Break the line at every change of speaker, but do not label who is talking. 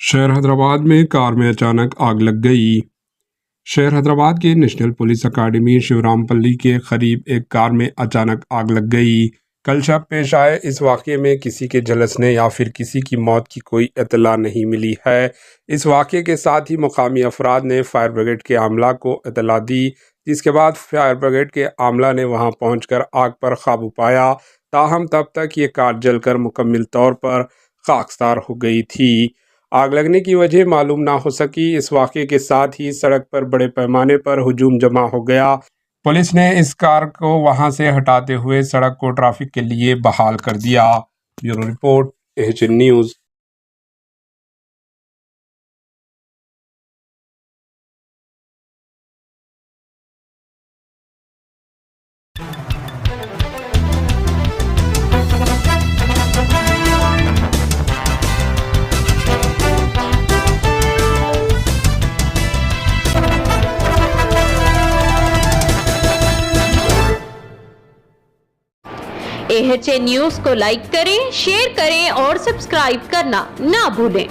शहर हैदराबाद में कार में अचानक आग लग गई। शहर हैदराबाद के नेशनल पुलिस अकादमी शिवरामपल्ली के करीब एक कार में अचानक आग लग गई। कल शब पेश आए इस वाक़ये में किसी के झुलसने या फिर किसी की मौत की कोई इत्तला नहीं मिली है। इस वाक़ये के साथ ही मुकामी अफराद ने फायर ब्रिगेड के अमला को इत्तला दी, जिसके बाद फायर ब्रिगेड के अमला ने वहां पहुंचकर आग पर काबू पाया। ताहम तब तक ये कार जलकर मुकम्मल तौर पर खाकसार हो गई थी। आग लगने की वजह मालूम ना हो सकी। इस वाक़ये के साथ ही सड़क पर बड़े पैमाने पर हुजूम जमा हो गया। पुलिस ने इस कार को वहां से हटाते हुए सड़क को ट्रैफिक के लिए बहाल कर दिया। Bureau report, AHN news.
AHN news को लाइक करें, शेयर करें और सब्सक्राइब करना ना भूलें।